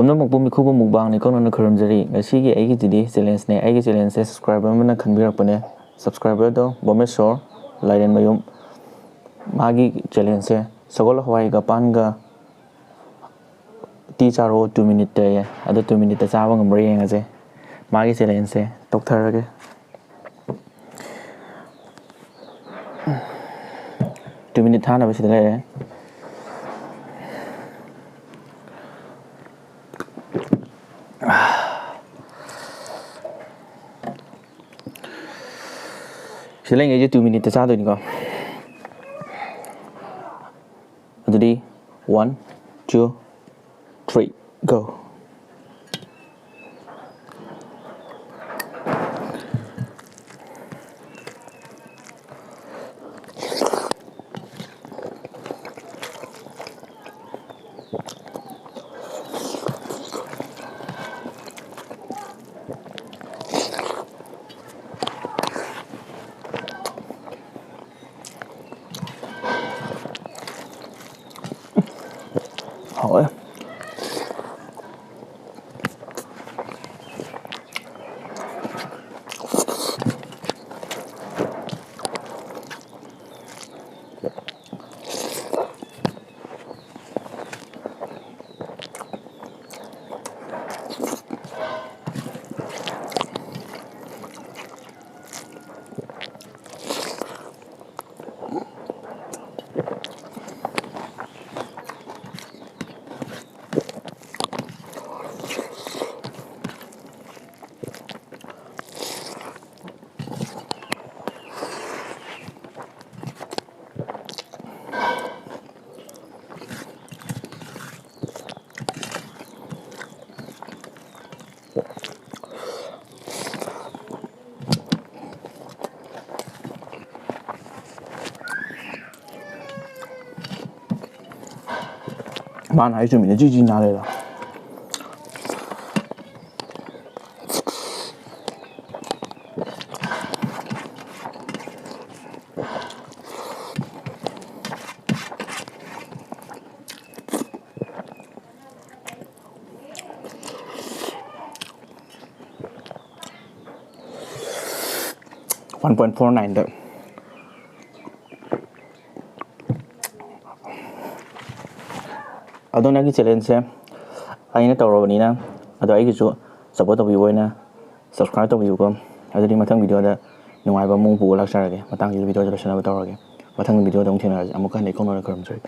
ꯄꯨꯝꯅꯃꯛꯄꯨ ꯃꯤꯈꯨꯕ ꯃꯨꯛꯕꯥꯡꯅꯤ ꯀꯧꯅꯅ ꯈꯨꯔꯨꯝꯖꯔꯤ ꯉꯁꯤꯒꯤ ꯑꯩꯒꯤꯗꯤ ꯆꯦꯂꯦꯟꯖꯅꯦ ꯑꯩꯒꯤ ꯆꯦꯂꯦꯟꯖꯁꯦ ꯁꯕꯁꯀ꯭ꯔꯥꯏꯕꯔ ꯑꯃꯅ ꯈꯟꯕꯤꯔꯛꯄꯅꯦ ꯁꯕꯁꯀ꯭ꯔꯥꯏꯕꯔꯗꯣ ꯕꯣꯃꯦꯁꯣꯔ ꯂꯥꯏꯔꯦꯟꯃꯌꯨꯝ ꯃꯥꯒꯤ ꯆꯦꯂꯦꯟꯖꯁꯦ ꯁꯒꯣꯜ ꯍꯋꯥꯏꯒ ꯄꯥꯟꯒ ꯇꯤ ꯆꯥꯔꯣ 2 ꯃꯤꯅꯤꯠꯇ ꯑꯗꯣ 2 ꯃꯤꯅꯤꯠꯇ ꯆꯥꯕ ꯉꯝꯕ꯭ꯔꯥ ꯌꯦꯡꯉꯁꯦ ꯃꯥꯒꯤ ꯆꯦꯂꯦꯟꯖꯁꯦ ꯇꯧꯊꯔꯒꯦ 2 ꯃꯤꯅꯤꯠ ꯊꯥꯅꯕ ꯁꯤꯗ ꯂꯩꯔꯦ sila yang aja 2 minit satu ini kok. Jadi 1, 2, 3, go. Hỏi bạn hãy chuẩn bị gì nào đây là $1.49 đấy. ꯑꯗꯣꯅꯒꯤ ꯆꯦꯂꯦꯟꯖꯁꯦ ꯑꯩꯅ ꯇꯧꯔꯕꯅꯤꯅ ꯑꯗꯣ ꯑꯩꯒꯤꯁꯨ ꯁꯞꯄꯣꯔꯠ ꯇꯧꯕꯤꯌꯨ ꯑꯣꯏꯅ ꯁꯕꯁꯀ꯭ꯔꯥꯏꯕ ꯇꯧꯕꯤꯌꯨꯀꯣ ꯑꯗꯨꯗꯤ ꯃꯊꯪ ꯚꯤꯗꯤꯑꯣꯗ ꯅꯨꯡꯉꯥꯏꯕ ꯑꯃꯨꯛ ꯄꯨꯔ ꯂꯥꯛꯆꯔꯒꯦ ꯃꯇꯥꯡꯁꯤꯗ ꯚꯤꯗꯤꯑꯣꯗ ꯂꯣꯏꯁꯤꯟꯅꯕ ꯇꯧꯔꯒꯦ ꯃꯊꯪ ꯚꯤꯗꯤꯑꯣꯗ ꯑꯃꯨꯛ ꯊꯦꯡꯅꯔꯁꯤ ꯑꯃꯨꯛꯀ ꯍꯟꯅ ꯏꯈꯧꯅꯅ ꯈꯨꯔꯨꯝꯖꯔꯤ